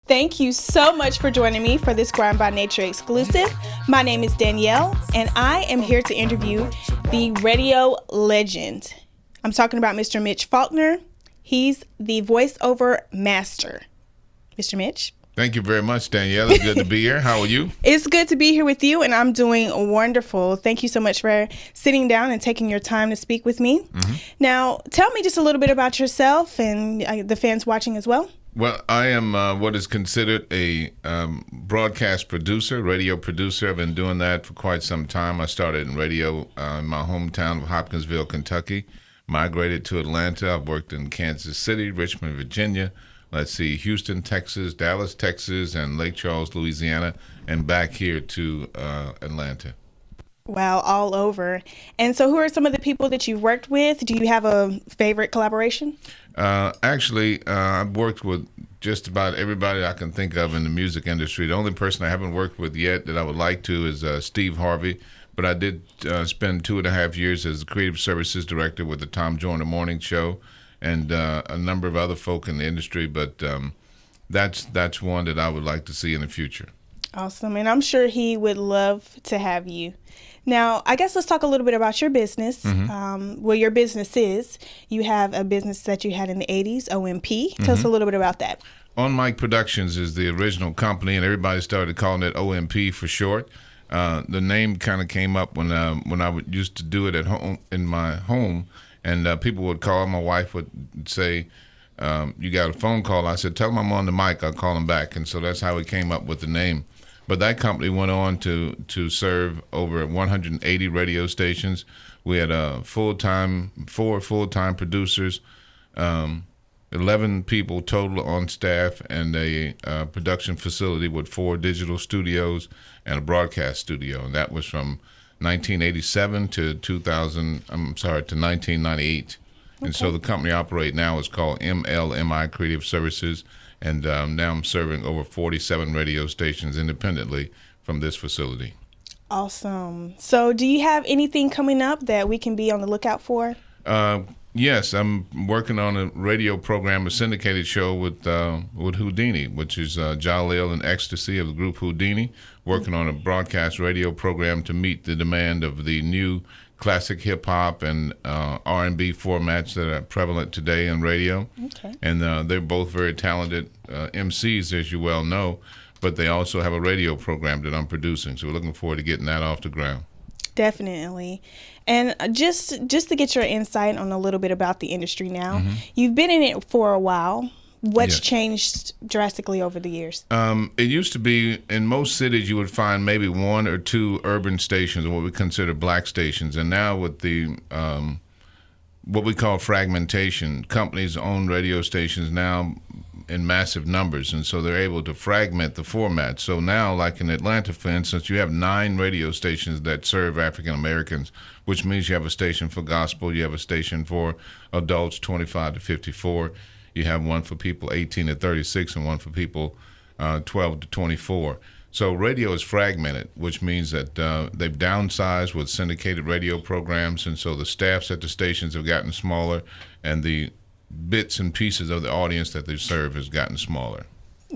Thank you so much for joining me for this Grind by Nature exclusive. My name is Danielle, and I am here to interview the radio legend. I'm talking about Mr. Mitch Faulkner. He's the voiceover master. Mr. Mitch? Thank you very much, Danielle. It's good to be here. How are you? It's good to be here with you, and I'm doing wonderful. Thank you so much for sitting down and taking your time to speak with me. Mm-hmm. Now, tell me just a little bit about yourself and the fans watching as well. Well, I am what is considered a broadcast producer, radio producer. I've been doing that for quite some time. I started in radio in my hometown of Hopkinsville, Kentucky, migrated to Atlanta. I've worked in Kansas City, Richmond, Virginia, Houston, Texas, Dallas, Texas, and Lake Charles, Louisiana, and back here to Atlanta. Wow, all over. And so who are some of the people that you've worked with? Do you have a favorite collaboration? Actually, I've worked with just about everybody I can think of in the music industry. The only person I haven't worked with yet that I would like to is Steve Harvey. But I did spend 2.5 years as the creative services director with the Tom Joyner Morning Show and a number of other folk in the industry. But that's one that I would like to see in the future. Awesome. And I'm sure he would love to have you. Now, I guess let's talk a little bit about your business. Mm-hmm. Well, your business is, you have a business that you had in the 80s, OMP. Tell us a little bit about that. On Mike Productions is the original company, and everybody started calling it OMP for short. The name kind of came up when I used to do it at home in my home, and people would call. My wife would say, "You got a phone call?" I said, "Tell them I'm on the mic. I'll call them back." And so that's how we came up with the name. But that company went on to serve over 180 radio stations. We had four full-time producers, 11 people total on staff, and a production facility with 4 digital studios and a broadcast studio. And that was from 1987 to 1998. Okay. And so the company I operate now is called MLMI Creative Services. And now I'm serving over 47 radio stations independently from this facility. Awesome. So do you have anything coming up that we can be on the lookout for? Yes, I'm working on a radio program, a syndicated show with Houdini, which is Jaleel and Ecstasy of the group Houdini, working on a broadcast radio program to meet the demand of the new classic hip-hop and R&B formats that are prevalent today in radio. Okay. And they're both very talented MCs, as you well know, but they also have a radio program that I'm producing. So we're looking forward to getting that off the ground. Definitely. And just to get your insight on a little bit about the industry now, you've been in it for a while. What's changed drastically over the years? It used to be in most cities you would find maybe 1 or 2 urban stations, or what we consider black stations. And now with the what we call fragmentation, companies own radio stations now in massive numbers, and so they're able to fragment the format. So now, like in Atlanta, for instance, you have 9 radio stations that serve African Americans, which means you have a station for gospel, you have a station for adults 25 to 54. You have one for people 18 to 36 and one for people 12 to 24. So radio is fragmented, which means that they've downsized with syndicated radio programs, and so the staffs at the stations have gotten smaller, and the bits and pieces of the audience that they serve has gotten smaller.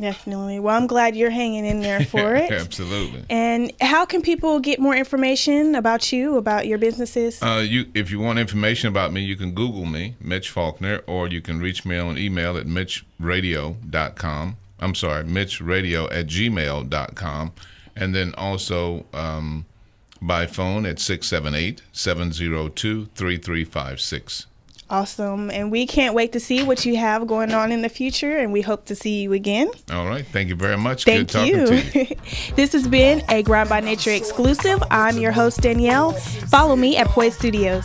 Definitely. Well, I'm glad you're hanging in there for it. Absolutely. And how can people get more information about you, about your businesses? If you want information about me, you can Google me, Mitch Faulkner, or you can reach me on email at mitchradio.com. I'm sorry, mitchradio@gmail.com. And then also by phone at 678-702-3356. Awesome. And we can't wait to see what you have going on in the future, and we hope to see you again. All right. Thank you very much. Thank Good talking to you. This has been a Grind by Nature exclusive. I'm your host, Danielle. Follow me at Poise Studios.